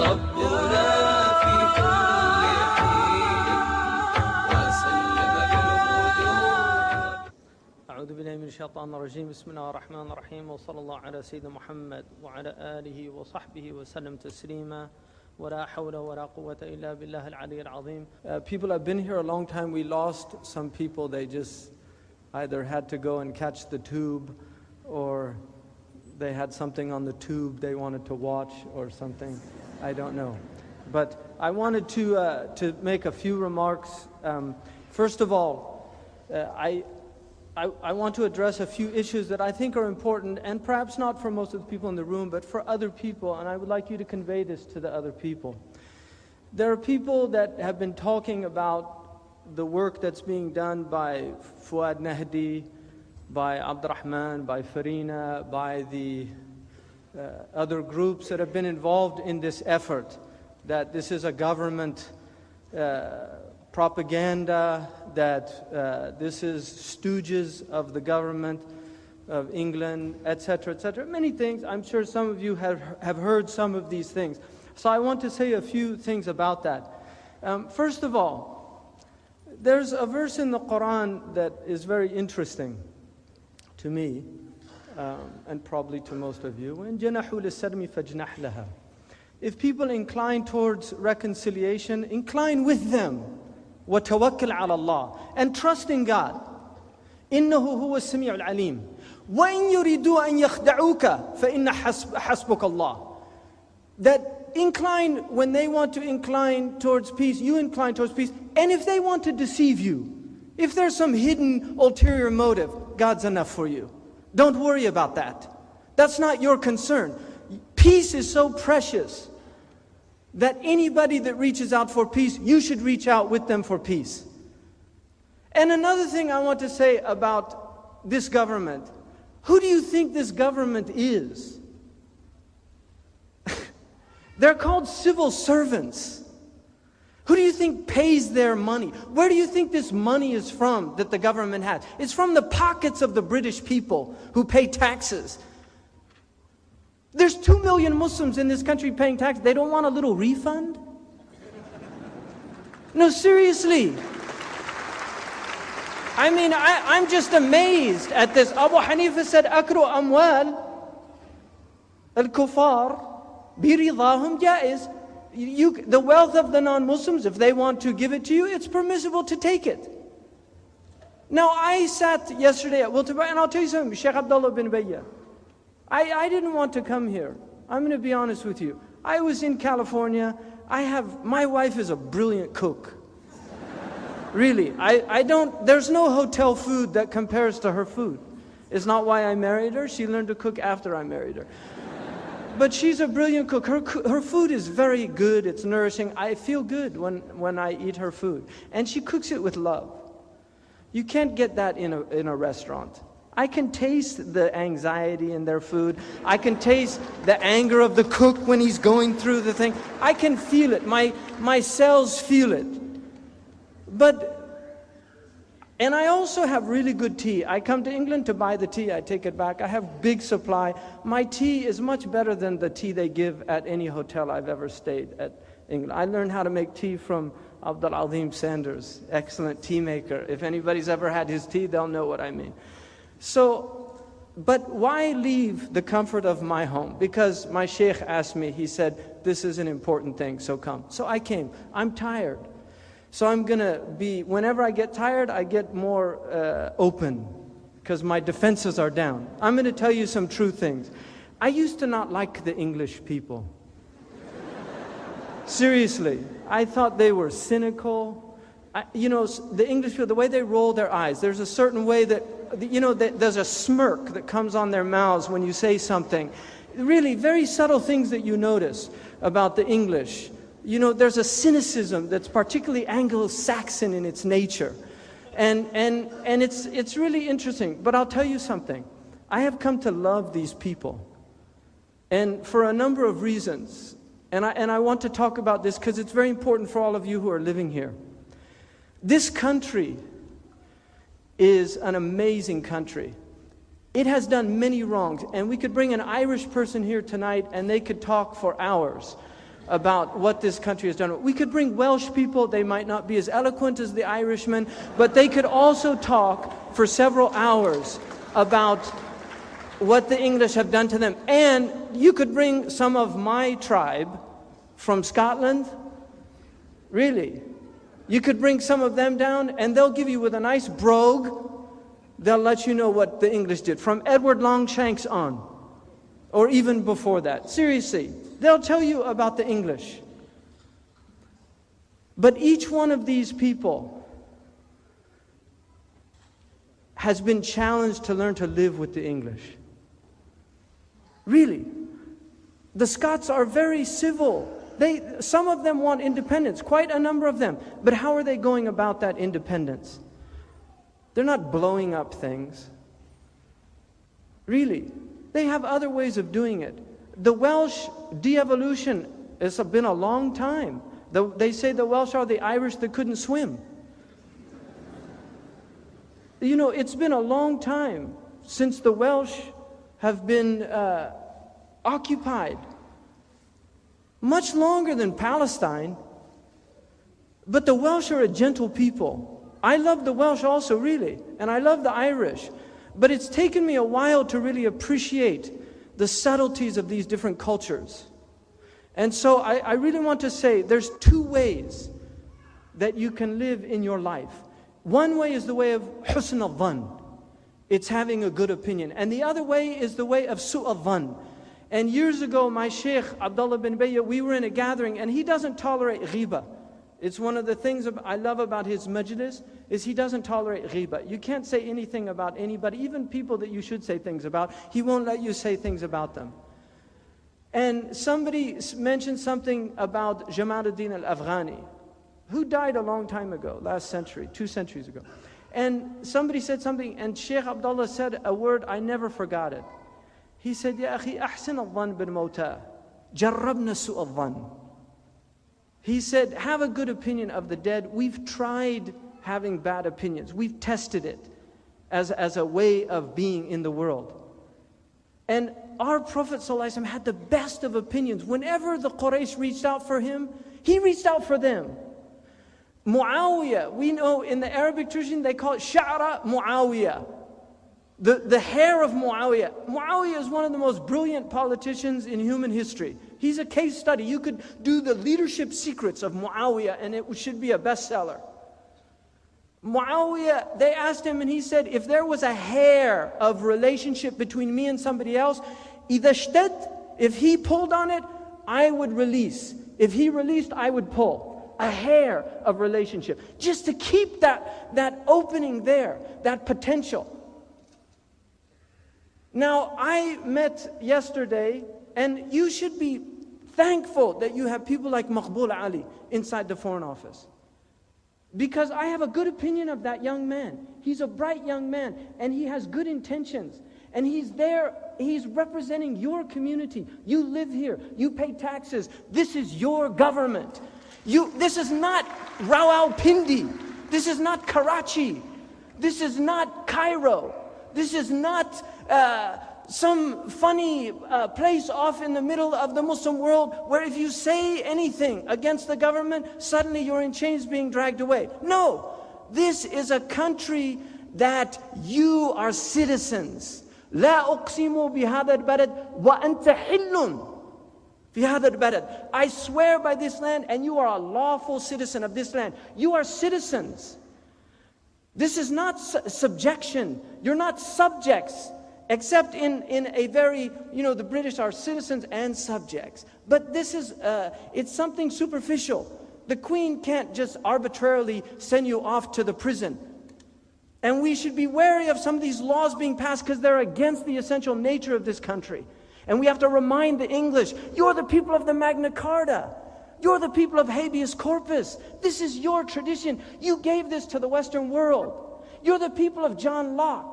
ربنا في كل حين وسلم بالهدوء. أعوذ بالله من الشيطان الرجيم. بسم الله الرحمن الرحيم. وصلى الله على سيدنا محمد وعلى آله وصحبه وسلم تسليما. ولا حول ولا قوة إلا بالله العلي العظيم. People have been here a long time. We lost some people. They just either had to go and catch the tube, or they had something on the tube they wanted to watch or something. I don't know. But I wanted to make a few remarks. First of all, I want to address a few issues that I think are important, and perhaps not for most of the people in the room, but for other people, and I would like you to convey this to the other people. There are people that have been talking about the work that's being done by Fuad Nahdi, by Abdurrahman, by Farina, by the other groups that have been involved in this effort, that this is a government propaganda, that this is stooges of the government of England, etc., etc. Many things. I'm sure some of you have heard some of these things. So I want to say a few things about that. First of all, there's a verse in the Quran that is very interesting to me, and probably to most of you. وَإِن جَنَحُوا لِلسَّلْمِ فَاجْنَحْ لَهَا. If people incline towards reconciliation, incline with them. وَتَوَكَّلْ عَلَى اللَّهِ. And trust in God. إِنَّهُ هُوَ السَّمِيعُ الْعَلِيمُ. وَإِن يُرِيدُوا أَن يَخْدَعُوكَ فَإِنَّ حَسْبُكَ اللَّهِ. That incline, when they want to incline towards peace, you incline towards peace. And if they want to deceive you, if there's some hidden ulterior motive, God's enough for you. Don't worry about that. That's not your concern. Peace is so precious that anybody that reaches out for peace, you should reach out with them for peace. And another thing I want to say about this government, who do you think this government is? They're called civil servants. Who do you think pays their money? Where do you think this money is from that the government has? It's from the pockets of the British people who pay taxes. There's 2 million Muslims in this country paying taxes. They don't want a little refund? No, seriously. I mean, I'm just amazed at this. Abu Hanifa said, "Akru amwal al-kufar biridahum jaiz." The wealth of the non-Muslims, if they want to give it to you, it's permissible to take it. Now, I sat yesterday at Wiltebur, and I'll tell you something, Sheikh Abdullah bin Bayya. I didn't want to come here. I'm going to be honest with you. I was in California. My wife is a brilliant cook. Really, there's no hotel food that compares to her food. It's not why I married her. She learned to cook after I married her. But she's a brilliant cook. Her food is very good. It's nourishing. I feel good when I eat her food. And she cooks it with love. You can't get that in a restaurant. I can taste the anxiety in their food. I can taste the anger of the cook when he's going through the thing. I can feel it. My cells feel it. And I also have really good tea. I come to England to buy the tea. I take it back. I have big supply. My tea is much better than the tea they give at any hotel I've ever stayed at England. I learned how to make tea from Abdul Azim Sanders, excellent tea maker. If anybody's ever had his tea, they'll know what I mean. But why leave the comfort of my home? Because my sheikh asked me, he said, this is an important thing, so come. So I came. I'm tired. So I'm going to be, whenever I get tired, I get more open, because my defenses are down. I'm going to tell you some true things. I used to not like the English people. Seriously. I thought they were cynical. The English people, the way they roll their eyes, there's a certain way that, there's a smirk that comes on their mouths when you say something. Really, very subtle things that you notice about the English. There's a cynicism that's particularly Anglo-Saxon in its nature. And it's really interesting. But I'll tell you something. I have come to love these people. And for a number of reasons. And I want to talk about this because it's very important for all of you who are living here. This country is an amazing country. It has done many wrongs. And we could bring an Irish person here tonight and they could talk for hours about what this country has done. We could bring Welsh people, they might not be as eloquent as the Irishmen, but they could also talk for several hours about what the English have done to them. And you could bring some of my tribe from Scotland, really. You could bring some of them down and they'll give you with a nice brogue, they'll let you know what the English did, from Edward Longshanks on, or even before that. Seriously, they'll tell you about the English. But each one of these people has been challenged to learn to live with the English. Really. The Scots are very civil. Some of them want independence, quite a number of them. But how are they going about that independence? They're not blowing up things. Really. They have other ways of doing it. The Welsh de-evolution has been a long time. They say the Welsh are the Irish that couldn't swim. You know, it's been a long time since the Welsh have been occupied. Much longer than Palestine. But the Welsh are a gentle people. I love the Welsh also, really. And I love the Irish. But it's taken me a while to really appreciate the subtleties of these different cultures. And so I really want to say there's two ways that you can live in your life. One way is the way of husn al-dhan. It's having a good opinion. And the other way is the way of su' al-dhan. And years ago, my Sheikh, Abdullah bin Bayya, we were in a gathering, and he doesn't tolerate ghiba. It's one of the things I love about his majlis, is he doesn't tolerate ghiba. You can't say anything about anybody, even people that you should say things about. He won't let you say things about them. And somebody mentioned something about Jamaluddin al-Afghani, who died a long time ago, last century, 2 centuries ago. And somebody said something, and Sheikh Abdullah said a word, I never forgot it. He said, Ya akhi, ahsin al-dhan bil mawta, jarrabna su' al-dhan. He said, have a good opinion of the dead. We've tried having bad opinions. We've tested it as a way of being in the world. And our Prophet ﷺ had the best of opinions. Whenever the Quraysh reached out for him, he reached out for them. Muawiyah, we know in the Arabic tradition they call it Sha'ra Muawiyah. The hair of Muawiyah. Muawiyah is one of the most brilliant politicians in human history. He's a case study. You could do the leadership secrets of Muawiyah and it should be a bestseller. Muawiyah, they asked him and he said, if there was a hair of relationship between me and somebody else, if he pulled on it, I would release. If he released, I would pull. A hair of relationship. Just to keep that opening there, that potential. Now, I met yesterday, and you should be thankful that you have people like Maqbool Ali inside the Foreign Office. Because I have a good opinion of that young man. He's a bright young man, and he has good intentions. And he's there, he's representing your community. You live here, you pay taxes. This is your government. This is not Rawalpindi. This is not Karachi. This is not Cairo. This is not some funny place off in the middle of the Muslim world where if you say anything against the government, suddenly you're in chains being dragged away. No, this is a country that you are citizens. لا أقسم بهذا البلد وأنت حل في هذا البلد. I swear by this land, and you are a lawful citizen of this land. You are citizens. This is not subjection. You're not subjects, except in a very, the British are citizens and subjects. But this is, it's something superficial. The Queen can't just arbitrarily send you off to the prison. And we should be wary of some of these laws being passed because they're against the essential nature of this country. And we have to remind the English, you're the people of the Magna Carta. You're the people of habeas corpus. This is your tradition. You gave this to the Western world. You're the people of John Locke.